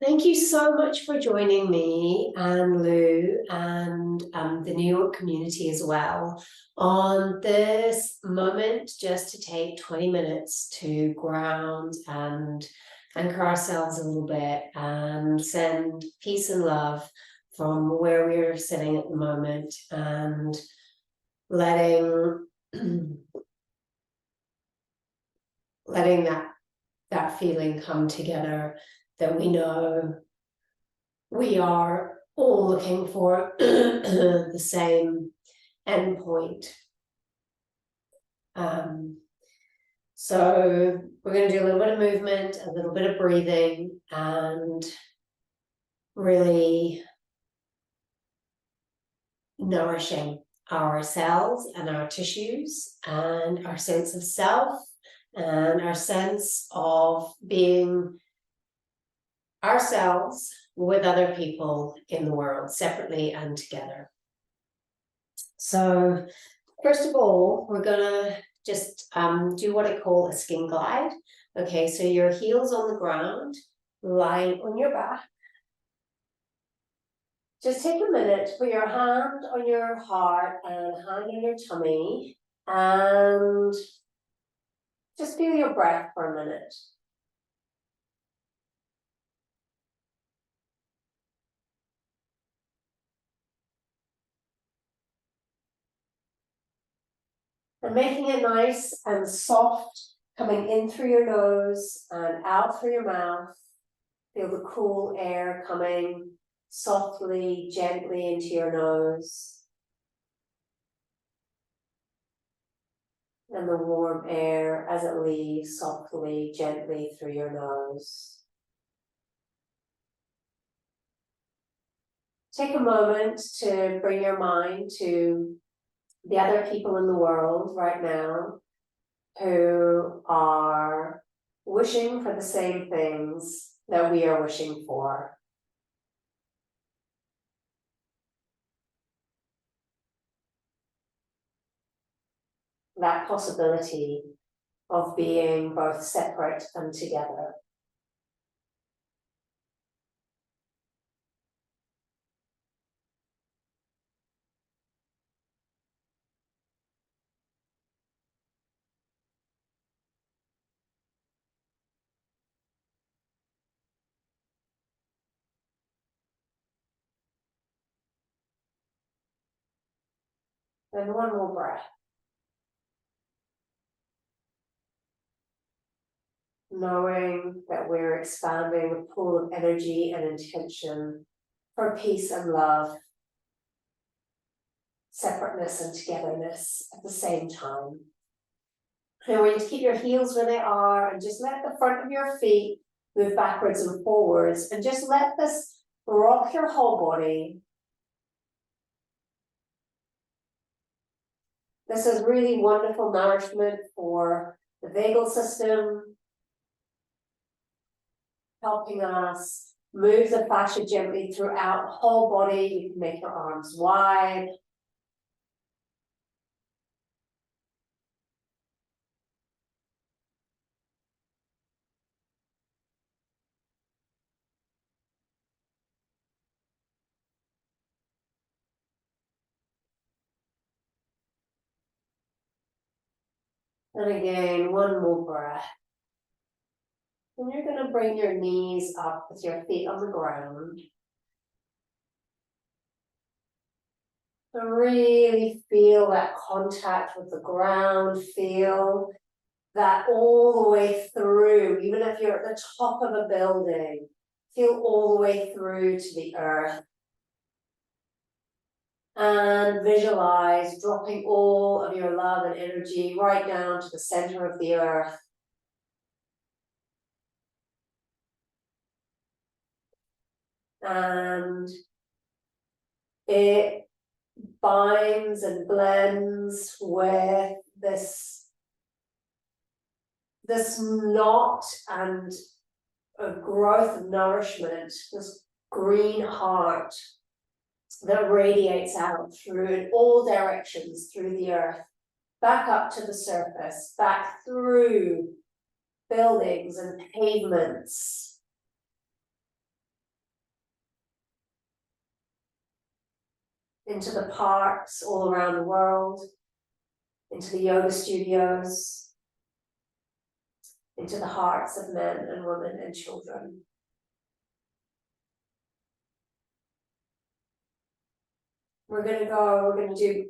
Thank you so much for joining me and Lou and the New York community as well on this moment just to take 20 minutes to ground and anchor ourselves a little bit and send peace and love from where we're sitting at the moment and letting letting that feeling come together that we know we are all looking for the same endpoint. So we're going to do a little bit of movement, a little bit of breathing, and really nourishing our cells and our tissues and our sense of self and our sense of being ourselves with other people in the world, separately and together. So first of all, we're gonna just do what I call a skin glide. Okay, so your heels on the ground, lying on your back. Just take a minute, put your hand on your heart and hand on your tummy, and just feel your breath for a minute. And making it nice and soft, coming in through your nose and out through your mouth. Feel the cool air coming softly, gently into your nose. And the warm air as it leaves softly, gently through your nose. Take a moment to bring your mind to the other people in the world right now who are wishing for the same things that we are wishing for. That possibility of being both separate and together. And one more breath. Knowing that we're expanding the pool of energy and intention for peace and love, separateness and togetherness at the same time. And I want you to keep your heels where they are and just let the front of your feet move backwards and forwards, and just let this rock your whole body. This is really wonderful nourishment for the vagal system, helping us move the fascia gently throughout the whole body. You can make your arms wide. And again, one more breath. And you're going to bring your knees up with your feet on the ground. And really feel that contact with the ground. Feel that all the way through, even if you're at the top of a building, feel all the way through to the earth. And visualize dropping all of your love and energy right down to the center of the earth. And it binds and blends with this knot and a growth of nourishment, this green heart that radiates out through in all directions through the earth, back up to the surface, back through buildings and pavements, into the parks all around the world, into the yoga studios, into the hearts of men and women and children. We're gonna do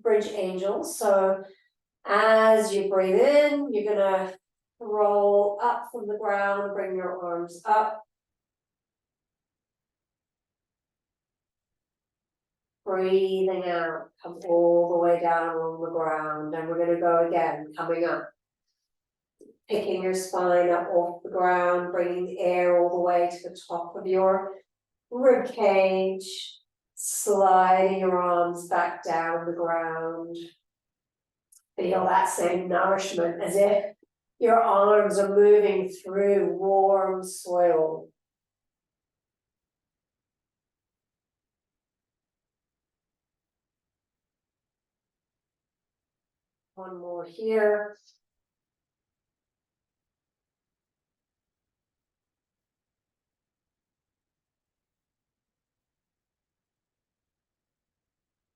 bridge angels. So as you breathe in, you're gonna roll up from the ground, bring your arms up. Breathing out, come all the way down on the ground, and we're gonna go again, coming up. Picking your spine up off the ground, bringing the air all the way to the top of your rib cage, sliding your arms back down the ground. Feel that same nourishment as if your arms are moving through warm soil. One more here.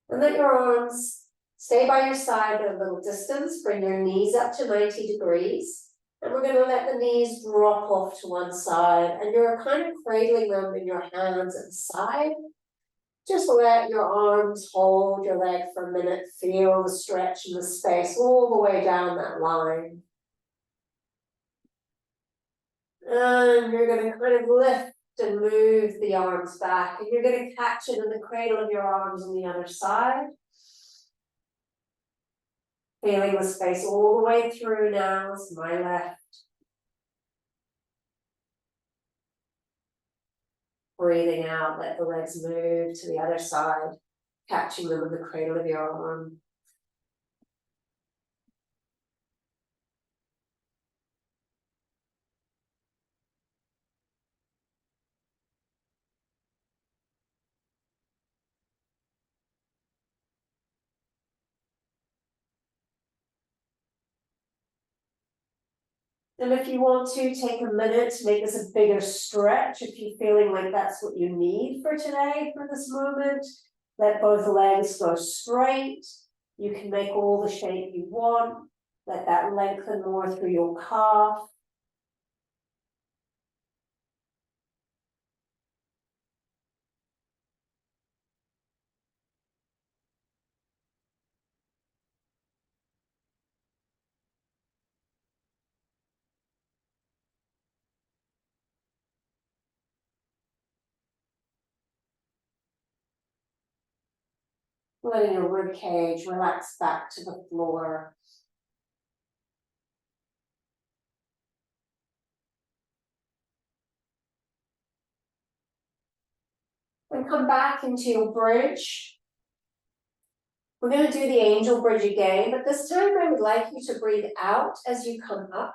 And let your arms stay by your side at a little distance. Bring your knees up to 90 degrees. And we're going to let the knees drop off to one side. And you're kind of cradling them in your hands at the side. Just let your arms hold your leg for a minute. Feel the stretch in the space all the way down that line. And you're going to kind of lift and move the arms back. And you're going to catch it in the cradle of your arms on the other side. Feeling the space all the way through now. It's my left. Breathing out, let the legs move to the other side, catching them in the cradle of your arm. And if you want to, take a minute to make this a bigger stretch. If you're feeling like that's what you need for today, for this moment, let both legs go straight. You can make all the shape you want. Let that lengthen more through your calf. Letting your rib cage relax back to the floor. And come back into your bridge. We're going to do the angel bridge again, but this time I would like you to breathe out as you come up.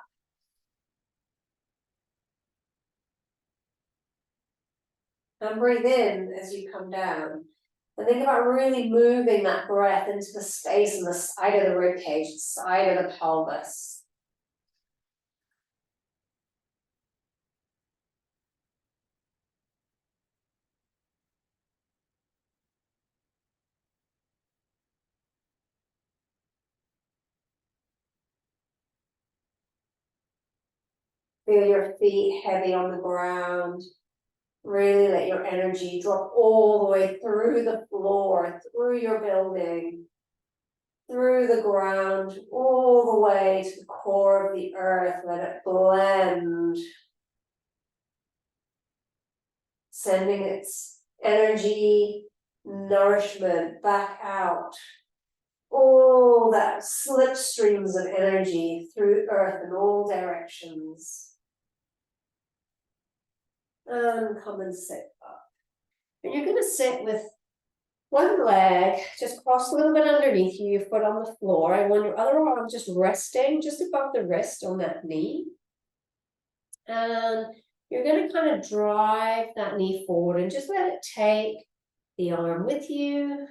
And breathe in as you come down. And think about really moving that breath into the space in the side of the ribcage, the side of the pelvis. Feel your feet heavy on the ground. Really let your energy drop all the way through the floor, through your building, through the ground, all the way to the core of the earth. Let it blend. Sending its energy, nourishment back out. All that slipstreams of energy through earth in all directions. And come and sit up. And you're going to sit with one leg just crossed a little bit underneath you, your foot on the floor, and when your other arm just resting just above the wrist on that knee. And you're going to kind of drive that knee forward and just let it take the arm with you.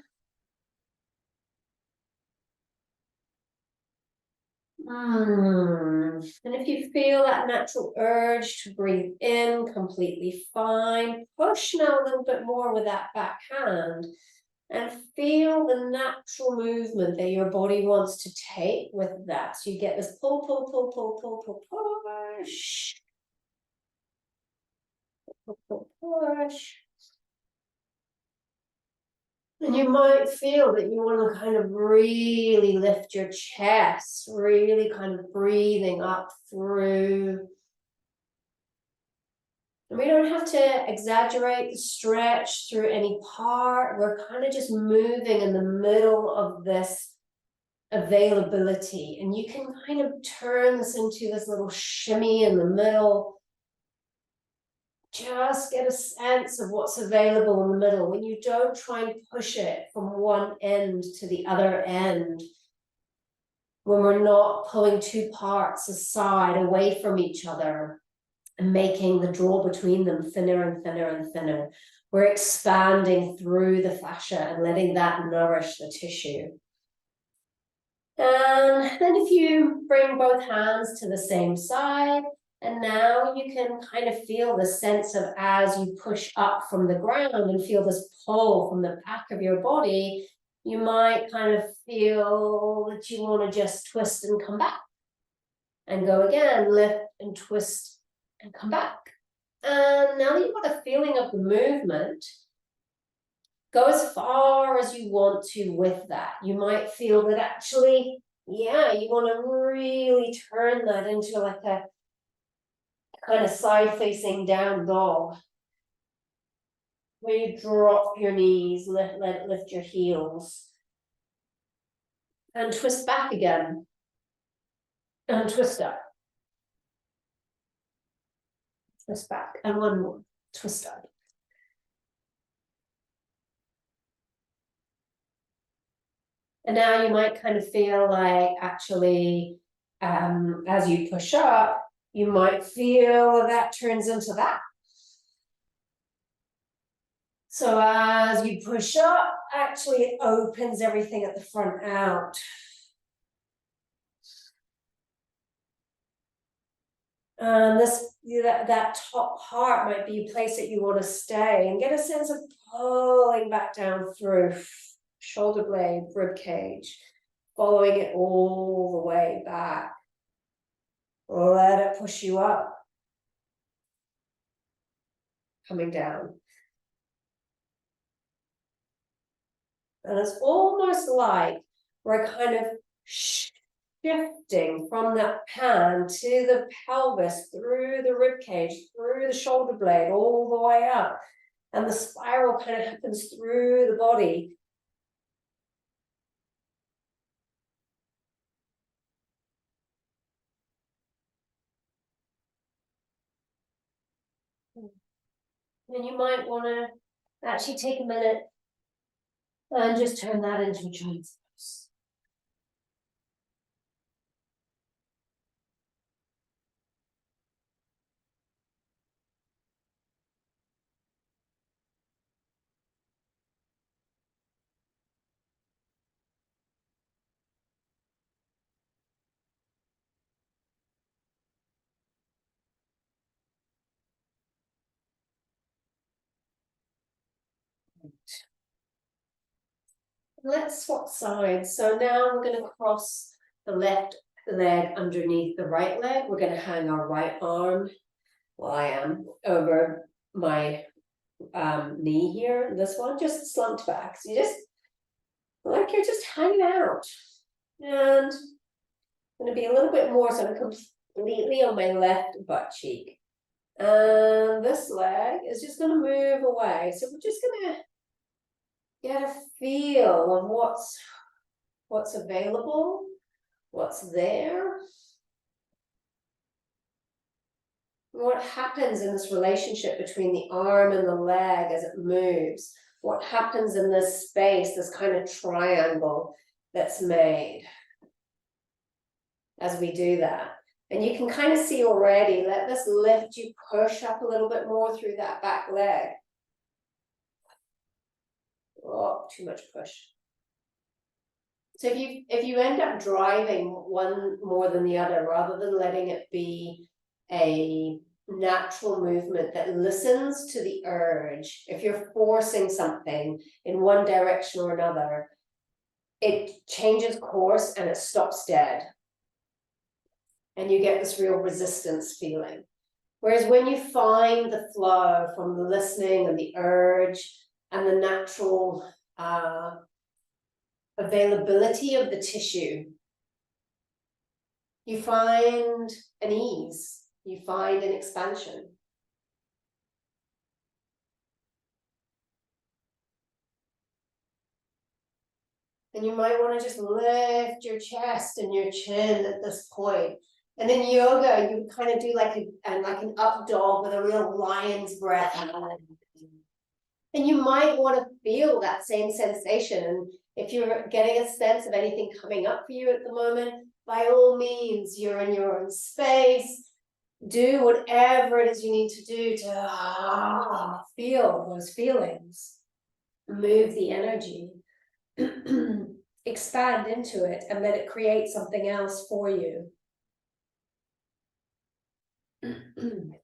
And if you feel that natural urge to breathe in, completely fine. Push now a little bit more with that back hand. And feel the natural movement that your body wants to take with that. So you get this pull, pull, pull, pull, pull, pull, push. Pull, pull, push. And you might feel that you want to kind of really lift your chest, really kind of breathing up through. And we don't have to exaggerate the stretch through any part. We're kind of just moving in the middle of this availability. And you can kind of turn this into this little shimmy in the middle. Just get a sense of what's available in the middle. When you don't try and push it from one end to the other end, when we're not pulling two parts aside away from each other and making the draw between them thinner and thinner and thinner, we're expanding through the fascia and letting that nourish the tissue. And then if you bring both hands to the same side, and now you can kind of feel the sense of as you push up from the ground and feel this pull from the back of your body, you might kind of feel that you want to just twist and come back. And go again, lift and twist and come back. And now that you've got a feeling of the movement, go as far as you want to with that. You might feel that actually, yeah, you want to really turn that into like a kind of side-facing down dog, where you drop your knees, lift your heels, and twist back again, and twist up, twist back, and one more, twist up. And now you might kind of feel like actually, as you push up, you might feel that turns into that. So as you push up, actually it opens everything at the front out. And that top part might be a place that you want to stay, and get a sense of pulling back down through shoulder blade, rib cage, following it all the way back. Let it push you up, coming down. And it's almost like we're kind of shifting from that pan to the pelvis, through the rib cage, through the shoulder blade, all the way up. And the spiral kind of happens through the body. And you might want to actually take a minute and just turn that into a child's pose. Let's swap sides. So now we're going to cross the left leg underneath the right leg. We're going to hang our right arm, well, I am, over my knee here. This one just slumped back. So you just, like you're just hanging out. And I'm going to be a little bit more, so I'm completely on my left butt cheek. And this leg is just going to move away. So we're just going to get a feel of what's available, what's there. What happens in this relationship between the arm and the leg as it moves? What happens in this space, this kind of triangle that's made as we do that? And you can kind of see already, let this lift you push up a little bit more through that back leg. Oh, too much push. So if you end up driving one more than the other, rather than letting it be a natural movement that listens to the urge. If you're forcing something in one direction or another, it changes course and it stops dead. And you get this real resistance feeling. Whereas when you find the flow from the listening and the urge and the natural availability of the tissue, you find an ease, you find an expansion. And you might want to just lift your chest and your chin at this point. And in yoga, you kind of do like an up dog with a real lion's breath. And you might want to feel that same sensation. And if you're getting a sense of anything coming up for you at the moment, by all means, you're in your own space. Do whatever it is you need to do to feel those feelings. Move the energy. Expand into it and let it create something else for you. And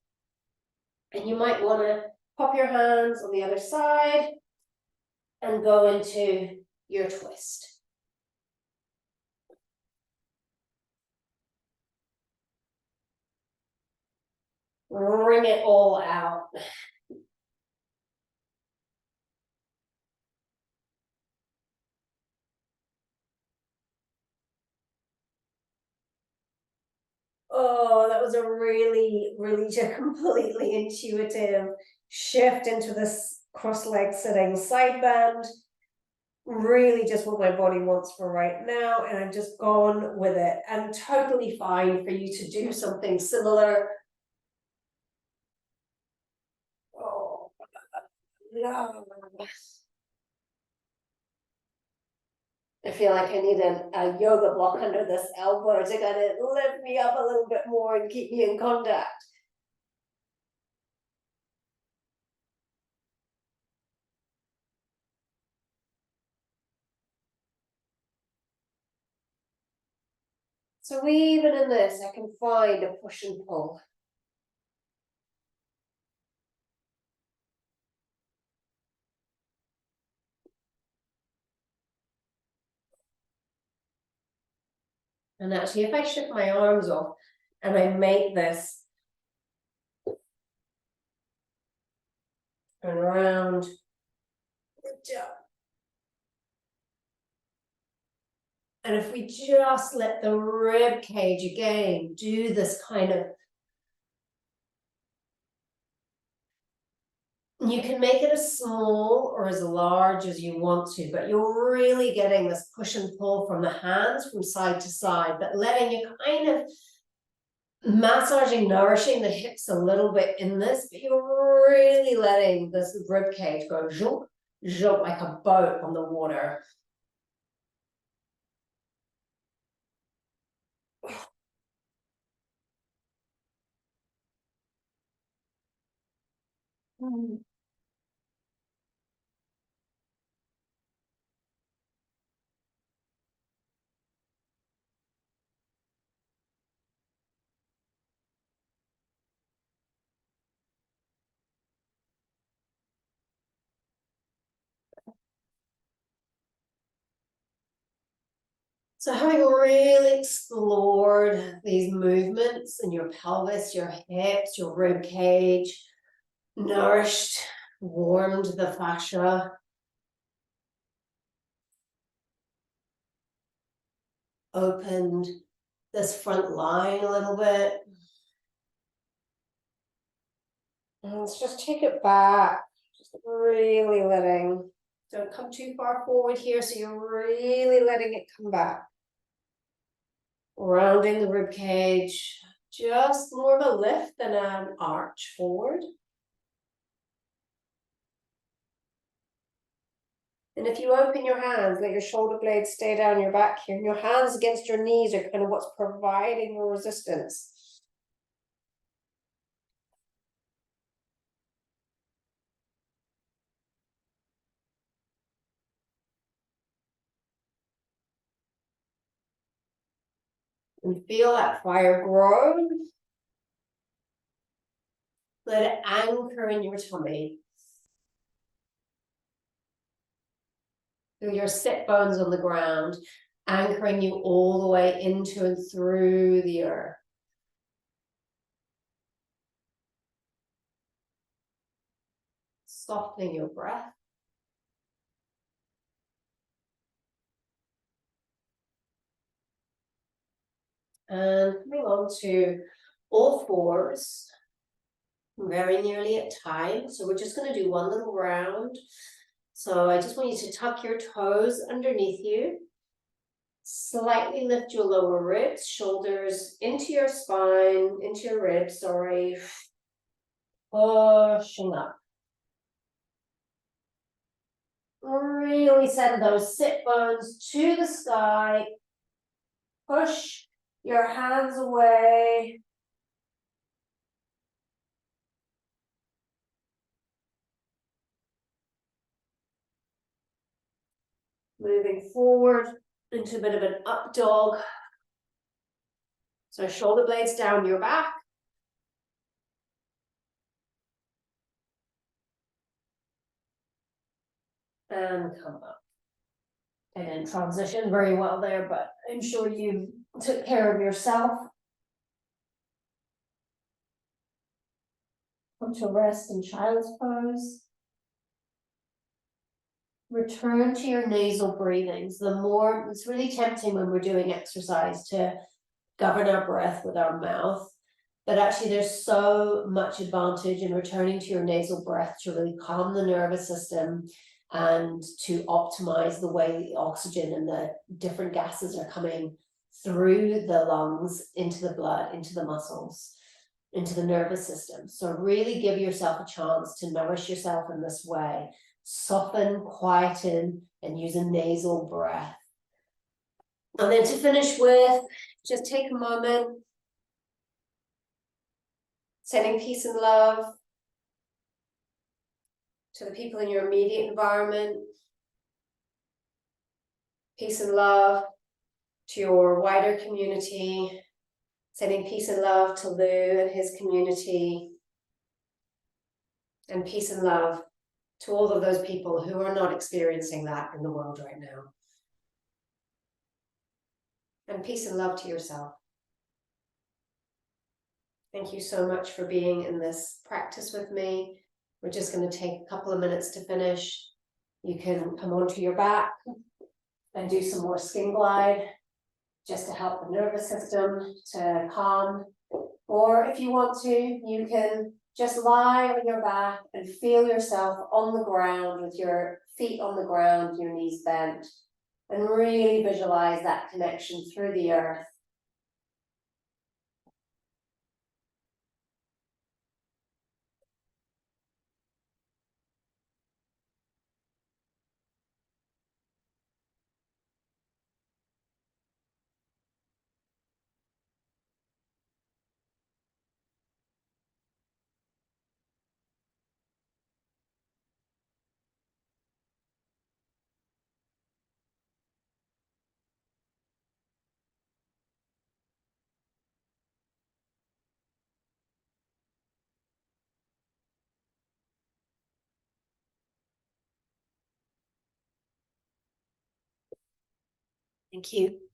you might want to pop your hands on the other side and go into your twist. Bring it all out. Oh, that was a really just completely intuitive shift into this cross-leg sitting side bend. Really just what my body wants for right now, and I've just gone with it. And totally fine for you to do something similar. Oh, no. I feel like I need a yoga block under this elbow to kind of lift me up a little bit more and keep me in contact. So even in this, I can find a push and pull. And actually, if I shift my arms off and I make this and around, good job. And if we just let the rib cage again do this kind of, you can make it as small or as large as you want to, but you're really getting this push and pull from the hands from side to side, but letting you kind of massaging, nourishing the hips a little bit in this, but you're really letting this rib cage go zoop, zoop like a boat on the water. So having really explored these movements in your pelvis, your hips, your rib cage, nourished, warmed the fascia, opened this front line a little bit. And let's just take it back, just really letting, don't come too far forward here, so you're really letting it come back. Rounding the rib cage, just more of a lift than an arch forward. And if you open your hands, let your shoulder blades stay down your back here. And your hands against your knees are kind of what's providing your resistance. And feel that fire grow. Let it anchor in your tummy. Through your sit bones on the ground, anchoring you all the way into and through the earth. Softening your breath. And coming on to all fours, very nearly at time. So we're just going to do one little round. So I just want you to tuck your toes underneath you. Slightly lift your lower ribs, shoulders into your spine, into your ribs, sorry. Pushing up. Really send those sit bones to the sky. Push your hands away. Moving forward into a bit of an up dog. So shoulder blades down your back. And come up. I didn't transition very well there, but I'm sure you took care of yourself. Come to rest in child's pose. Return to your nasal breathings. The more, it's really tempting when we're doing exercise to govern our breath with our mouth, but actually there's so much advantage in returning to your nasal breath to really calm the nervous system and to optimize the way the oxygen and the different gases are coming through the lungs into the blood, into the muscles, into the nervous system. So really give yourself a chance to nourish yourself in this way. Soften, quieten, and use a nasal breath. And then to finish with, just take a moment, sending peace and love to the people in your immediate environment, peace and love to your wider community, sending peace and love to Lou and his community, and peace and love to all of those people who are not experiencing that in the world right now. And peace and love to yourself. Thank you so much for being in this practice with me. We're just going to take a couple of minutes to finish. You can come onto your back and do some more skin glide just to help the nervous system to calm. Or if you want to, you can just lie on your back and feel yourself on the ground with your feet on the ground, your knees bent, and really visualize that connection through the earth. Thank you.